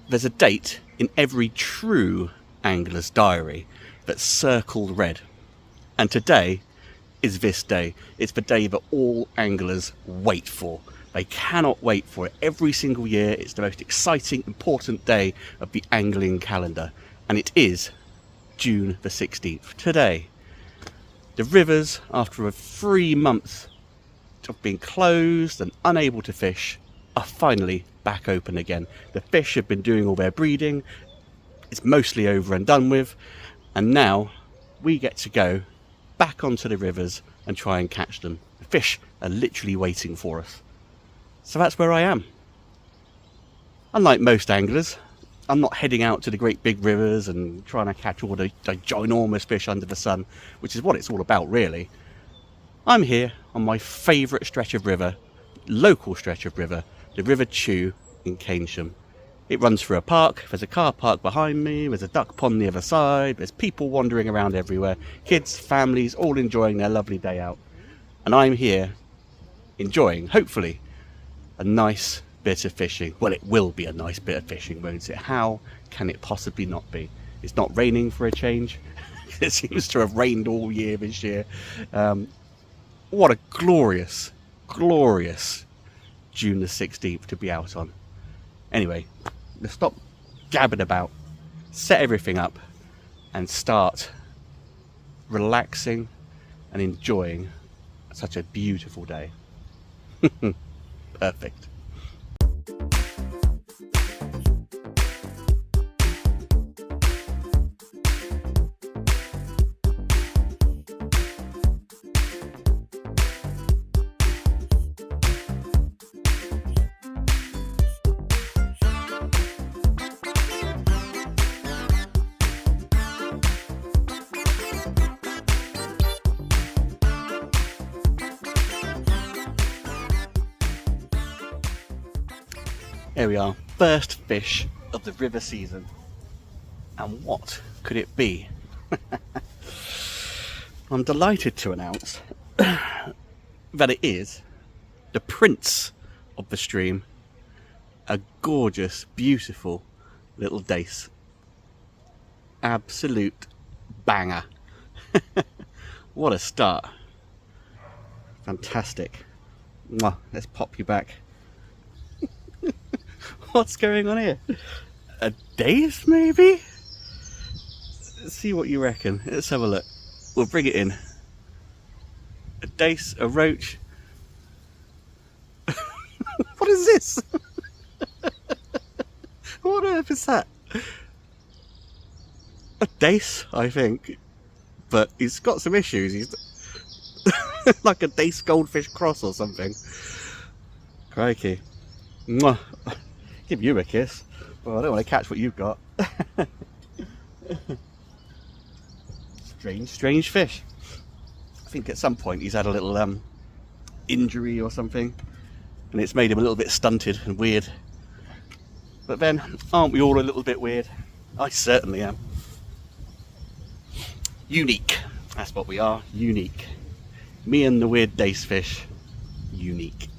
There's a date in every true angler's diary that's circled red. And today is this day. It's the day that all anglers wait for. They cannot wait for it. Every single year, it's the most exciting, important day of the angling calendar. And it is June the 16th, today. The rivers, after a 3 months of being closed and unable to fish, are finally back open again. The fish have been doing all their breeding. It's mostly over and done with. And now we get to go back onto the rivers and try and catch them. The fish are literally waiting for us. So that's where I am. Unlike most anglers, I'm not heading out to the great big rivers and trying to catch all the ginormous fish under the sun, which is what it's all about really. I'm here on my favourite stretch of river, local stretch of river, the River Chub in Keynsham. It runs through a park. There's a car park behind me, there's a duck pond the other side, there's people wandering around everywhere, kids, families, all enjoying their lovely day out. And I'm here enjoying, hopefully, a nice bit of fishing. Well, it will be a nice bit of fishing, won't it? How can it possibly not be? It's not raining for a change. It seems to have rained all year this year. What a glorious, glorious June the 16th to be out on. Anyway, let's stop gabbing about, set everything up, and start relaxing and enjoying such a beautiful day. Perfect. Here we are, first fish of the river season. And what could it be? I'm delighted to announce that it is the prince of the stream, a gorgeous, beautiful little dace. Absolute banger. What a start. Fantastic. Mwah. Let's pop you back. What's going on here? A dace, maybe? Let's see what you reckon. Let's have a look. We'll bring it in. A dace, a roach. What is this? What on earth is that? A dace, I think. But he's got some issues. He's like a dace goldfish cross or something. Crikey. Mwah. Give you a kiss. Well, I don't want to catch what you've got. Strange fish. I think at some point he's had a little injury or something, and it's made him a little bit stunted and weird. But then, aren't we all a little bit weird? I certainly am. Unique. That's what we are. Unique. Me and the weird dace fish. Unique.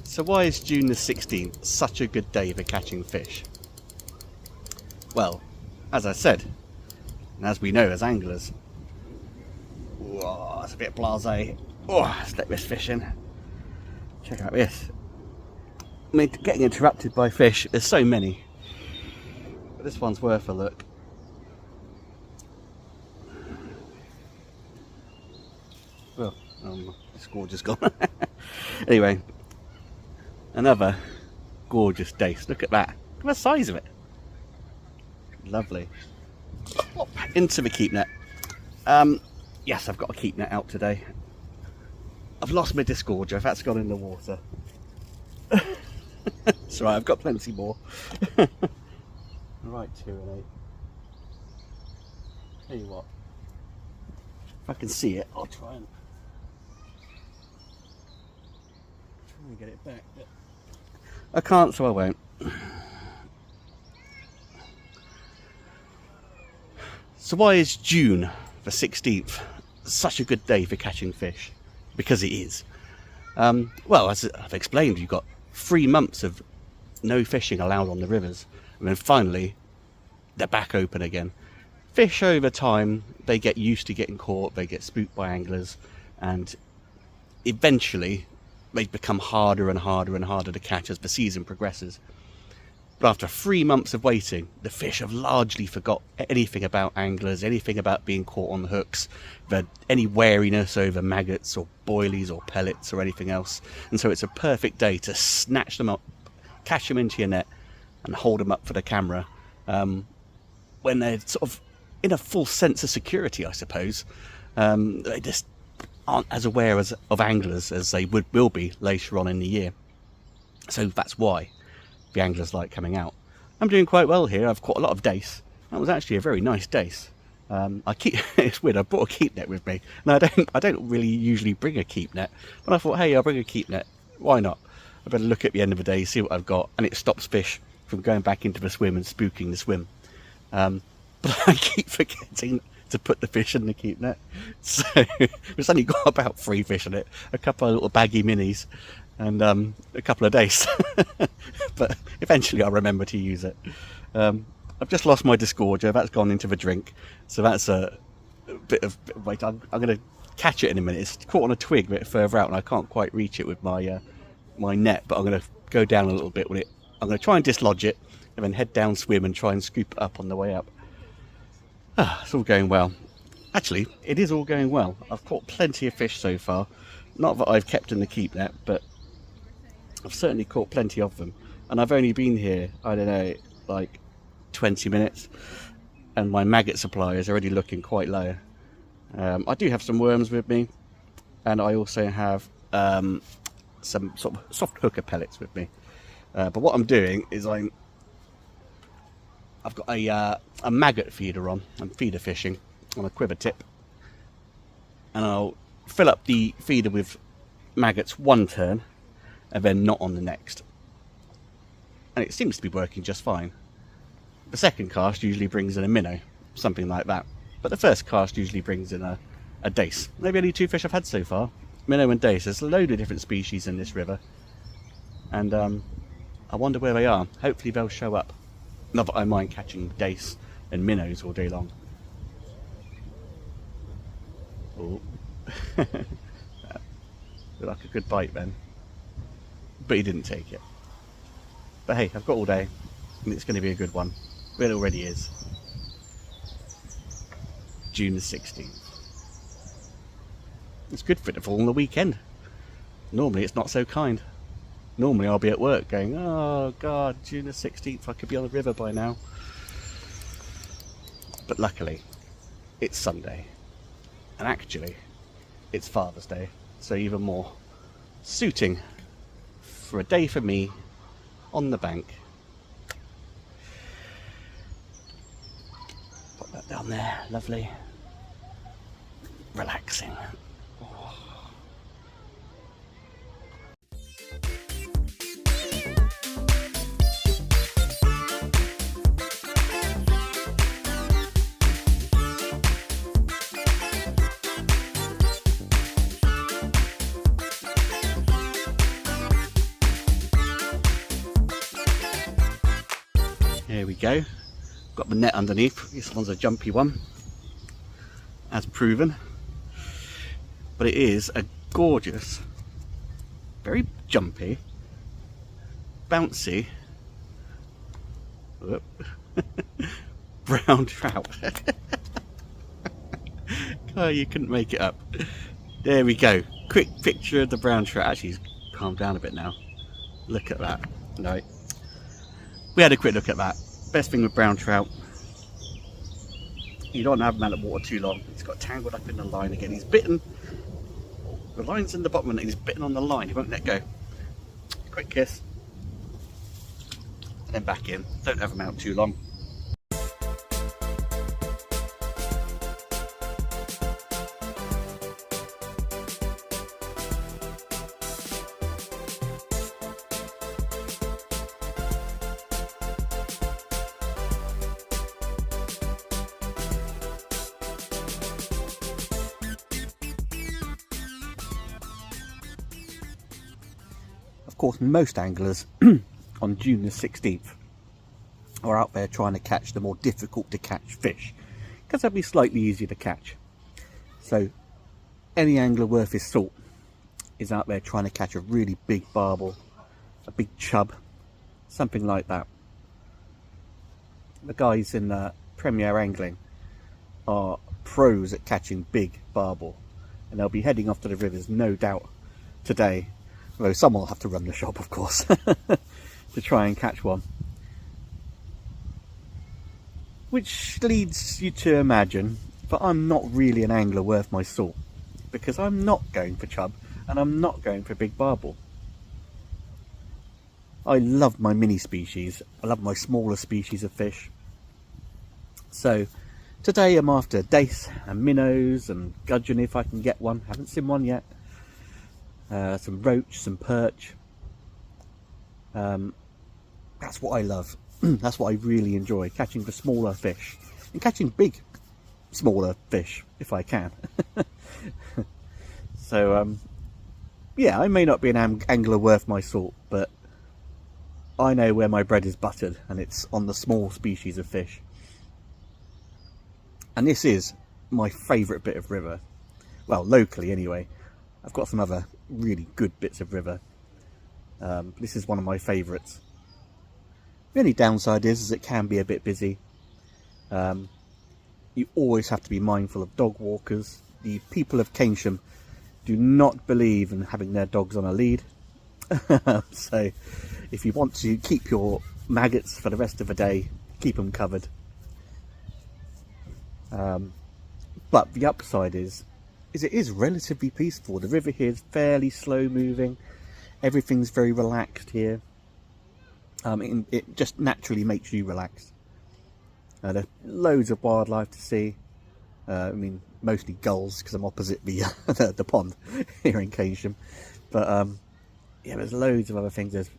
So why is June the 16th such a good day for catching fish? Well, as I said, and as we know as anglers, whoa, it's a bit blasé. Oh, let's let this fish in. Check out this. I mean, getting interrupted by fish, there's so many. But this one's worth a look. Well, this gorgeous gone. Anyway, another gorgeous dace. Look at that. Look at the size of it. Lovely. Into the keep net. Yes, I've got a keep net out today. I've lost my disgorger. That's gone in the water. It's alright, I've got plenty more. Right, 2 and 8. Tell you what, if I can see it, I'll try and Let me get it back, but I can't, so I won't. So why is June the 16th such a good day for catching fish? Because it is. Well, as I've explained, you've got 3 months of no fishing allowed on the rivers, and then finally they're back open again. Fish over time, they get used to getting caught, they get spooked by anglers, and eventually they become harder and harder and harder to catch as the season progresses. But after 3 months of waiting, the fish have largely forgot anything about anglers, anything about being caught on hooks, any wariness over maggots or boilies or pellets or anything else. And so it's a perfect day to snatch them up, catch them into your net and hold them up for the camera when they're sort of in a full sense of security, I suppose. They just aren't as aware of anglers as they will be later on in the year. So that's why the anglers like coming out. I'm doing quite well here. I've caught a lot of dace. That was actually a very nice dace. It's weird, I brought a keep net with me. Now I don't really usually bring a keep net, but I thought, hey, I'll bring a keep net. Why not? I better look at the end of the day, see what I've got, and it stops fish from going back into the swim and spooking the swim. But I keep forgetting to put the fish in the keep net, so it's only got about 3 fish in it, a couple of little baggy minis, and a couple of dace. But eventually I'll remember to use it. I've just lost my disgorger. That's gone into the drink, so that's a bit of wait. I'm going to catch it in a minute. It's caught on a twig a bit further out, and I can't quite reach it with my my net. But I'm going to go down a little bit with it. I'm going to try and dislodge it, and then head down, swim, and try and scoop it up on the way up. It's all going well. Actually, it is all going well. I've caught plenty of fish so far. Not that I've kept in the keep net, but I've certainly caught plenty of them. And I've only been here, I don't know, like 20 minutes. And my maggot supply is already looking quite low. I do have some worms with me. And I also have some sort of soft hooker pellets with me. But what I'm doing is I've got a maggot feeder on. I'm feeder fishing on a quiver tip. And I'll fill up the feeder with maggots one turn and then not on the next. And it seems to be working just fine. The second cast usually brings in a minnow, something like that. But the first cast usually brings in a dace. Maybe only 2 fish I've had so far. Minnow and dace. There's a load of different species in this river. And I wonder where they are. Hopefully they'll show up. Not that I mind catching dace and minnows all day long. Oh. Like a good bite then. But he didn't take it. But hey, I've got all day, and it's going to be a good one. It already is. June the 16th. It's good for it to fall on the weekend. Normally it's not so kind. Normally I'll be at work going, oh god, June the 16th, I could be on the river by now. But luckily, it's Sunday. And actually, it's Father's Day, so even more suiting for a day for me on the bank. Put that down there, lovely. Relaxing. Here we go. Got the net underneath. This one's a jumpy one, as proven. But it is a gorgeous, very jumpy, bouncy brown trout. Oh, you couldn't make it up. There we go. Quick picture of the brown trout. Actually, he's calmed down a bit now. Look at that. No. We had a quick look at that. Best thing with brown trout, you don't want to have him out of water too long. He's got tangled up in the line again. He's bitten. The line's in the bottom and he's bitten on the line. He won't let go. Quick kiss. And then back in. Don't have him out too long. course, most anglers on June the 16th are out there trying to catch the more difficult to catch fish, because they'll be slightly easier to catch. So any angler worth his salt is out there trying to catch a really big barbel, a big chub, something like that. The guys in Premier Angling are pros at catching big barbel, and they'll be heading off to the rivers, no doubt, today. Although someone will have to run the shop, of course, to try and catch one. Which leads you to imagine that I'm not really an angler worth my salt, because I'm not going for chub and I'm not going for big barbel. I love my mini species, I love my smaller species of fish. So today I'm after dace and minnows and gudgeon if I can get one. Haven't seen one yet. Some roach, some perch. That's what I love. That's what I really enjoy, catching the smaller fish and catching big smaller fish if I can. So yeah, I may not be an angler worth my salt, but I know where my bread is buttered, and it's on the small species of fish. And this is my favourite bit of river, well, locally anyway. I've got some other really good bits of river. This is one of my favourites. The only downside is it can be a bit busy. You always have to be mindful of dog walkers. The people of Keynsham do not believe in having their dogs on a lead. So if you want to keep your maggots for the rest of the day, keep them covered. But the upside is it is relatively peaceful. The river here is fairly slow moving. Everything's very relaxed here. It just naturally makes you relax. There's loads of wildlife to see. I mean, mostly gulls, because I'm opposite the pond here in Keynsham. But yeah, there's loads of other things. There's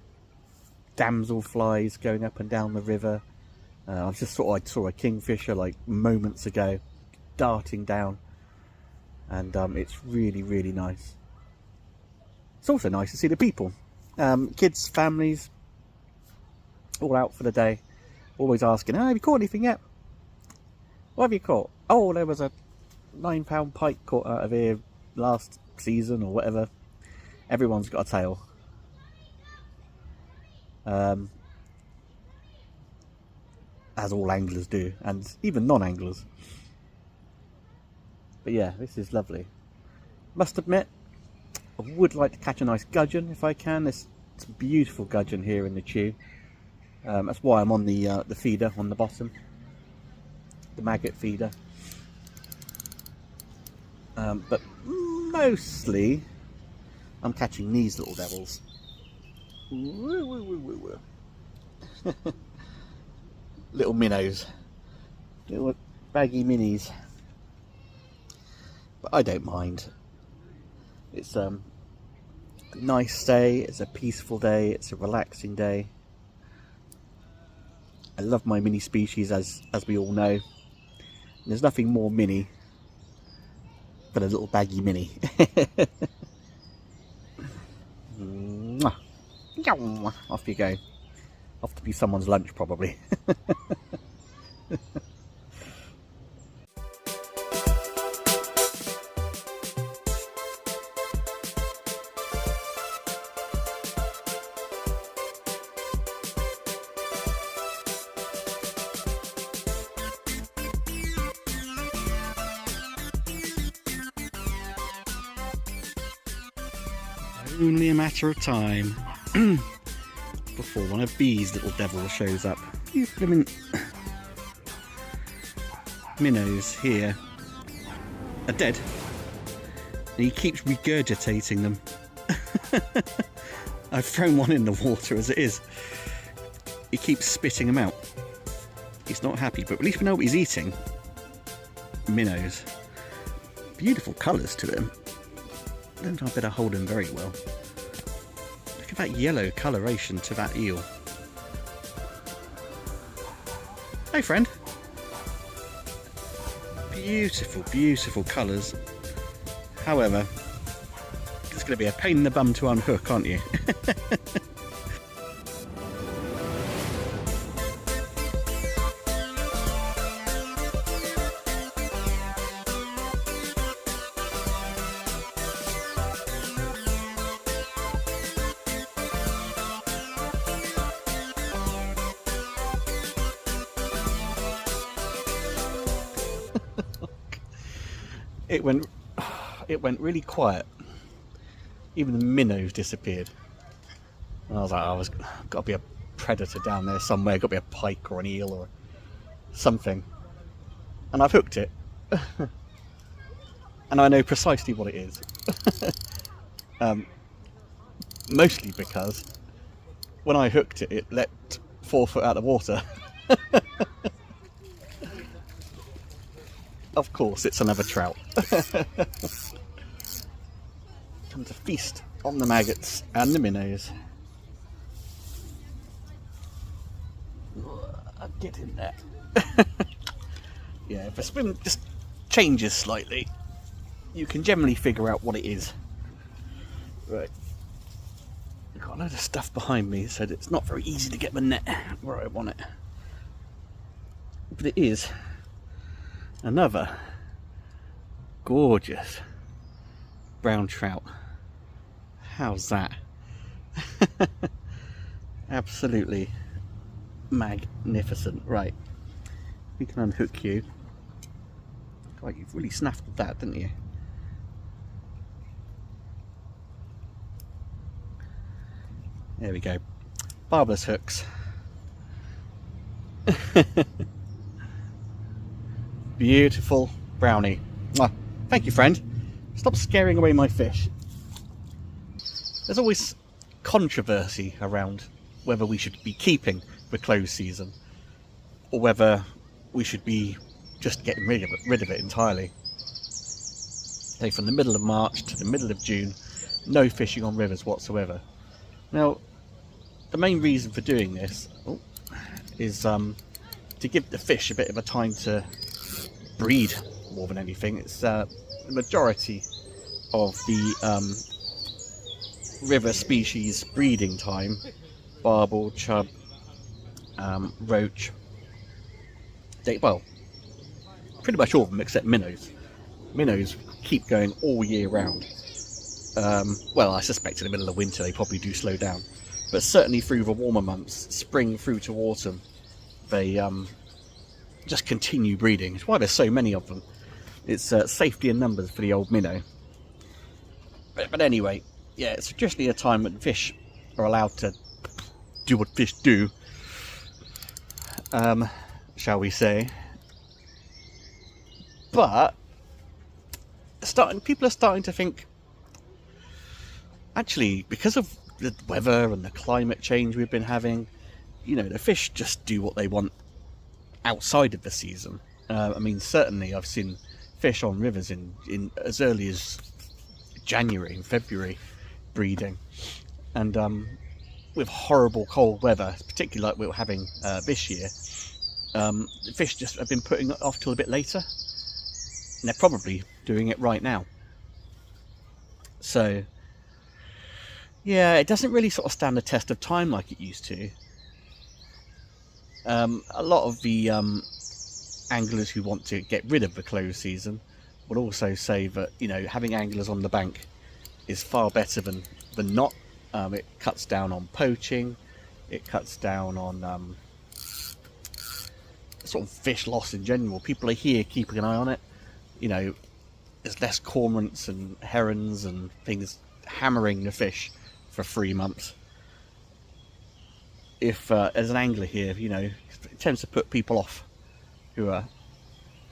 damselflies going up and down the river. I saw a kingfisher like moments ago, darting down, and it's really, really nice. It's also nice to see the people, kids, families, all out for the day, always asking, "Oh, have you caught anything yet? What have you caught? Oh, there was a 9-pound pike caught out of here last season," or whatever. Everyone's got a tale. As all anglers do, and even non-anglers. But yeah, this is lovely. Must admit, I would like to catch a nice gudgeon if I can. There's some beautiful gudgeon here in the Chew. That's why I'm on the feeder on the bottom, the maggot feeder. But mostly I'm catching these little devils. Little minnows, little baggy minis. But I don't mind. It's a nice day, it's a peaceful day, it's a relaxing day. I love my mini species, as we all know. And there's nothing more mini than a little baggy mini. Off you go. Off to be someone's lunch, probably. Only a matter of time before one of these little devils shows up. You blooming minnows here are dead, and he keeps regurgitating them. I've thrown one in the water as it is. He keeps spitting them out. He's not happy, but at least we know what he's eating. Minnows. Beautiful colours to him. I don't know, I better hold him very well. Look at that yellow coloration to that eel. Hey friend. Beautiful, beautiful colours. However, It's going to be a pain in the bum to unhook, aren't you? It went really quiet. Even the minnows disappeared. And I was like, oh, got to be a predator down there somewhere. Got to be a pike or an eel or something. And I've hooked it. And I know precisely what it is. Mostly because when I hooked it, it leapt 4 foot out of water. Of course, it's another trout. Come to feast on the maggots and the minnows. I'll get in there. Yeah, if a swim just changes slightly, you can generally figure out what it is. Right. I've got a load of stuff behind me, so it's not very easy to get the net where I want it. But it is another gorgeous brown trout. How's that? Absolutely magnificent. Right, we can unhook you. God, you've really snaffed at that, didn't you? There we go. Barbless hooks. Beautiful brownie. Mwah. Thank you, friend. Stop scaring away my fish. There's always controversy around whether we should be keeping the closed season or whether we should be just getting rid of it entirely. Say from the middle of March to the middle of June, no fishing on rivers whatsoever. Now, the main reason for doing this is to give the fish a bit of a time to breed more than anything. It's the majority of the river species breeding time, barbel, chub, roach, well, pretty much all of them except minnows. Minnows keep going all year round. Well, I suspect in the middle of winter they probably do slow down, but certainly through the warmer months, spring through to autumn, they just continue breeding. It's why there's so many of them. It's safety in numbers for the old minnow. But anyway, yeah, it's traditionally a time when fish are allowed to do what fish do, shall we say. But people are starting to think, actually, because of the weather and the climate change we've been having, you know, the fish just do what they want outside of the season. I mean, certainly I've seen fish on rivers in as early as January and February breeding, and with horrible cold weather, particularly like we were having this year, the fish just have been putting it off till a bit later, and they're probably doing it right now. So yeah, it doesn't really sort of stand the test of time like it used to. A lot of the anglers who want to get rid of the closed season would also say that, you know, having anglers on the bank is far better than not. It cuts down on poaching, it cuts down on sort of fish loss in general. People are here keeping an eye on it. You know, there's less cormorants and herons and things hammering the fish for 3 months. If as an angler here, you know, it tends to put people off who are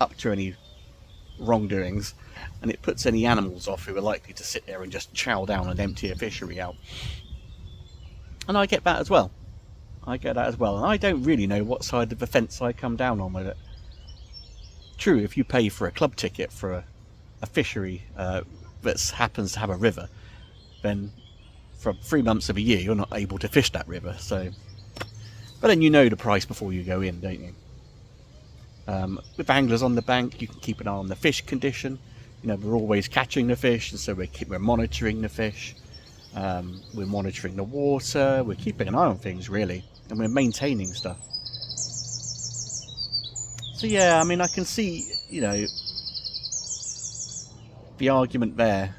up to any wrongdoings, and it puts any animals off who are likely to sit there and just chow down and empty a fishery out. And I get that as well. And I don't really know what side of the fence I come down on with it. True, if you pay for a club ticket for a fishery that happens to have a river, then for 3 months of a year you're not able to fish that river. So, but then you know the price before you go in, don't you? With anglers on the bank, you can keep an eye on the fish condition. You know, we're always catching the fish, and so we're monitoring the fish. We're monitoring the water. We're keeping an eye on things, really, and we're maintaining stuff. So yeah, I mean, I can see, you know, the argument there.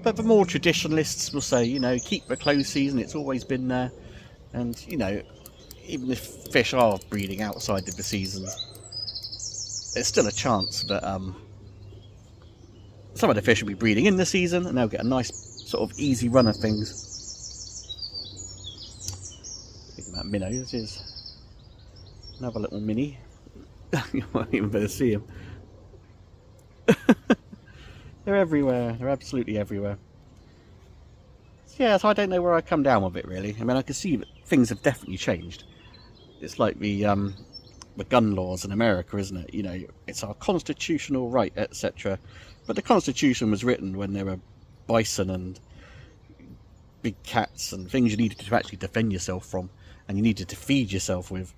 But the more traditionalists will say, you know, keep the close season, it's always been there. And, you know, even if fish are breeding outside of the season, there's still a chance that some of the fish will be breeding in the season, and they'll get a nice sort of easy run of things. Thinking about minnows is another little mini. You won't even better see them. They're everywhere. They're absolutely everywhere. So yeah, so I don't know where I come down with it, really. I mean, I can see that things have definitely changed. It's like the gun laws in America, isn't it? You know, it's our constitutional right, etc. But the Constitution was written when there were bison and big cats and things you needed to actually defend yourself from, and you needed to feed yourself with.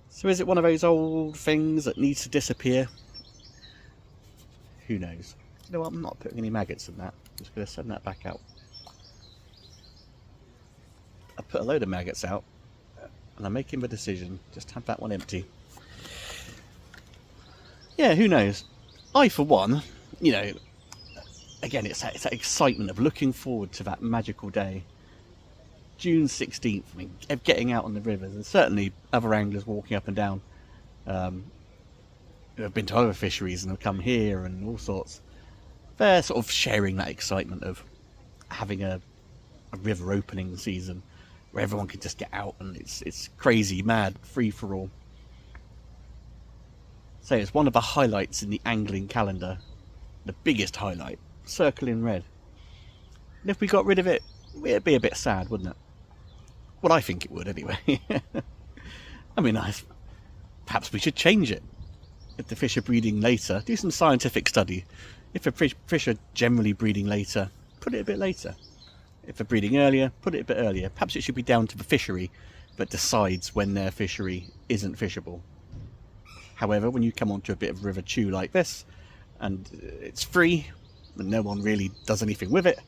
So is it one of those old things that needs to disappear? Who knows? You know what, I'm not putting any maggots in that. I'm just going to send that back out. I put a load of maggots out, and I'm making the decision, just have that one empty. Yeah, who knows? I, for one, you know, again, it's that excitement of looking forward to that magical day. June 16th, I mean, of getting out on the rivers, and certainly other anglers walking up and down who have been to other fisheries and have come here and all sorts. They're sort of sharing that excitement of having a river opening season where everyone can just get out and it's crazy, mad, free for all. So it's one of the highlights in the angling calendar, the biggest highlight, circle in red. And if we got rid of it, it'd be a bit sad, wouldn't it? Well, I think it would anyway. I mean, perhaps we should change it. If the fish are breeding later, do some scientific study. If the fish are generally breeding later, put it a bit later. If they're breeding earlier, put it a bit earlier. Perhaps it should be down to the fishery that decides when their fishery isn't fishable. However, when you come onto a bit of river chew like this, and it's free, and no one really does anything with it,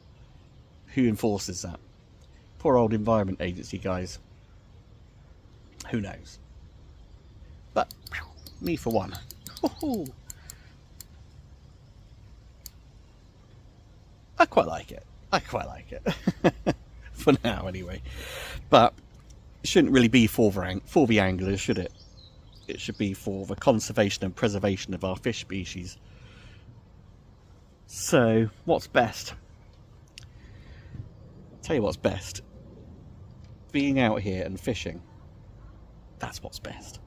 who enforces that? Poor old Environment Agency guys. Who knows? But, me for one. Woohoo! I quite like it. I quite like it. For now, anyway. But it shouldn't really be for the anglers, should it? It should be for the conservation and preservation of our fish species. So, what's best? I'll tell you what's best. Being out here and fishing. That's what's best.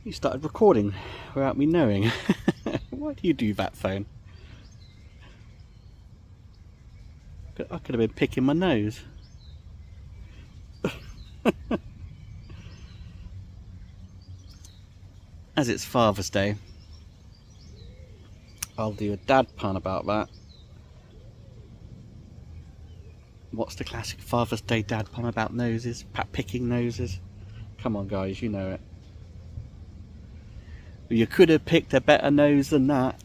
You started recording without me knowing. Why do you do that, phone? I could have been picking my nose. As it's Father's Day, I'll do a dad pun about that. What's the classic Father's Day dad pun about noses? Picking noses? Come on guys, you know it. You could have picked a better nose than that.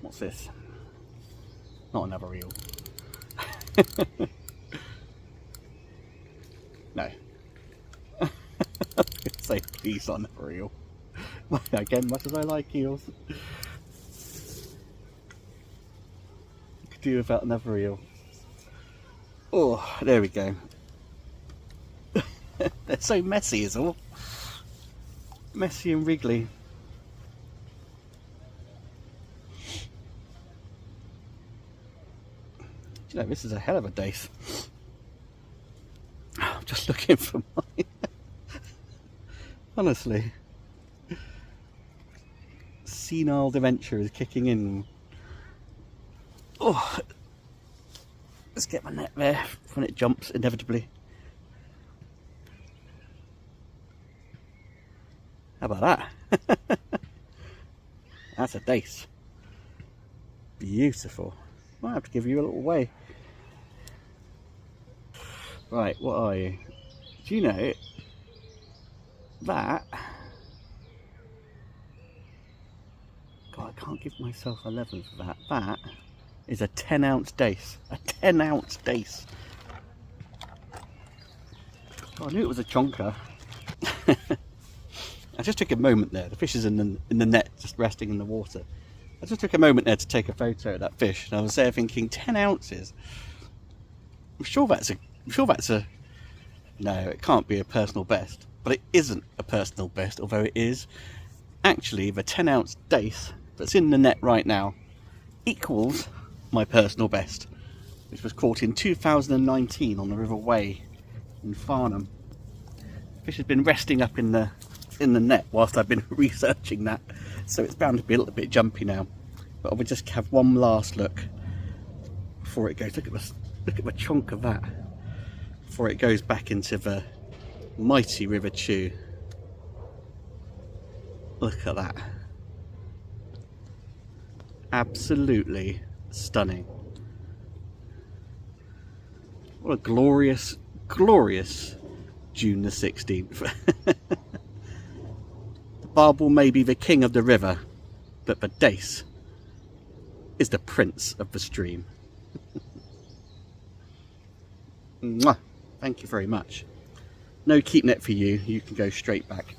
What's this? Not another eel. No. Say please, not another eel. Again, much as I like eels, could do without another eel. Oh, there we go. They're so messy is all. messy and wriggly. Do you know, this is a hell of a dace. I'm just looking for mine. Honestly. Senile dementia is kicking in. Oh, let's get my net there when it jumps inevitably. How about that? That's a dace. Beautiful. Might have to give you a little way. Right, what are you? Do you know that? God, I can't give myself 11 for that. That is a 10-ounce dace. A 10-ounce dace. God, I knew it was a chonker. I just took a moment there. The fish is in the net, just resting in the water. I just took a moment there to take a photo of that fish, and I was there thinking, 10 ounces. I'm sure that's a. No, it can't be a personal best, but it isn't a personal best, although it is. Actually, the 10-ounce dace that's in the net right now equals my personal best, which was caught in 2019 on the River Wey in Farnham. Fish has been resting up in the net whilst I've been researching that, so it's bound to be a little bit jumpy now. But I will just have one last look before it goes. Look at the chunk of that before it goes back into the mighty River Chew. Look at that. Absolutely stunning. What a glorious, glorious June the 16th. The Barbel may be the king of the river, but the dace is the prince of the stream. Mwah. Thank you very much. No keep net for you. You can go straight back.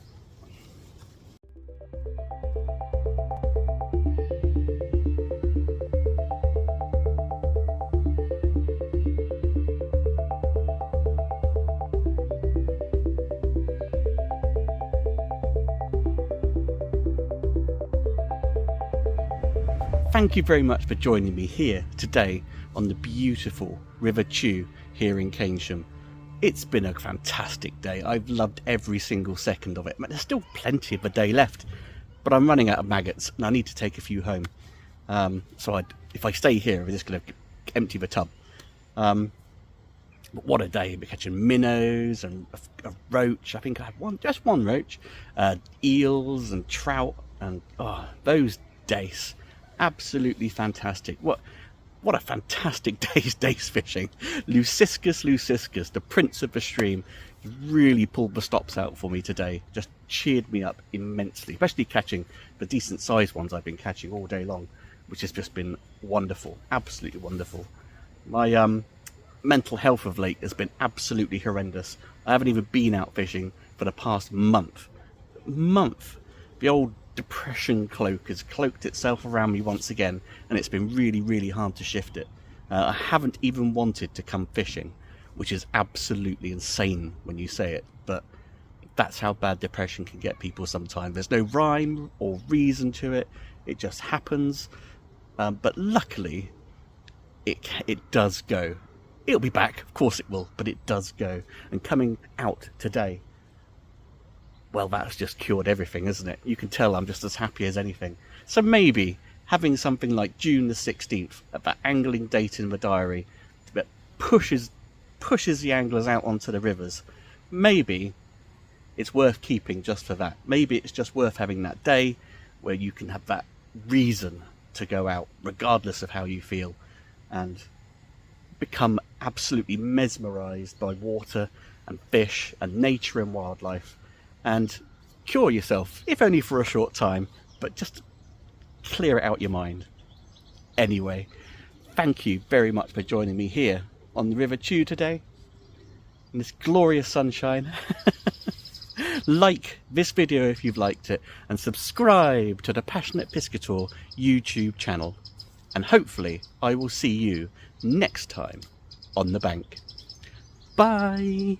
Thank you very much for joining me here today on the beautiful River Chew here in Keynsham. It's been a fantastic day. I've loved every single second of it. There's still plenty of the day left, but I'm running out of maggots and I need to take a few home. If I stay here, we're just going to empty the tub. But what a day. We're catching minnows and a roach. I think I had just one roach. Eels and trout and those dace. Absolutely fantastic. What a fantastic day's dace fishing. Luciscus, the prince of the stream, really pulled the stops out for me today. Just cheered me up immensely, especially catching the decent sized ones I've been catching all day long, which has just been wonderful, absolutely wonderful. My mental health of late has been absolutely horrendous. I haven't even been out fishing for the past month. The old depression cloak has cloaked itself around me once again, and it's been really, really hard to shift it. I haven't even wanted to come fishing, which is absolutely insane when you say it, but that's how bad depression can get people sometimes. There's no rhyme or reason to it. It just happens. But luckily, it does go. It'll be back, of course it will, but it does go. And coming out today, well, that's just cured everything, isn't it? You can tell I'm just as happy as anything. So maybe having something like June the 16th, that angling date in the diary, that pushes the anglers out onto the rivers, maybe it's worth keeping just for that. Maybe it's just worth having that day where you can have that reason to go out, regardless of how you feel, and become absolutely mesmerised by water and fish and nature and wildlife, and cure yourself, if only for a short time, but just clear it out your mind. Anyway, thank you very much for joining me here on the River Chew today, in this glorious sunshine. Like this video if you've liked it, and subscribe to the Passionate Piscator YouTube channel. And hopefully I will see you next time on the bank. Bye!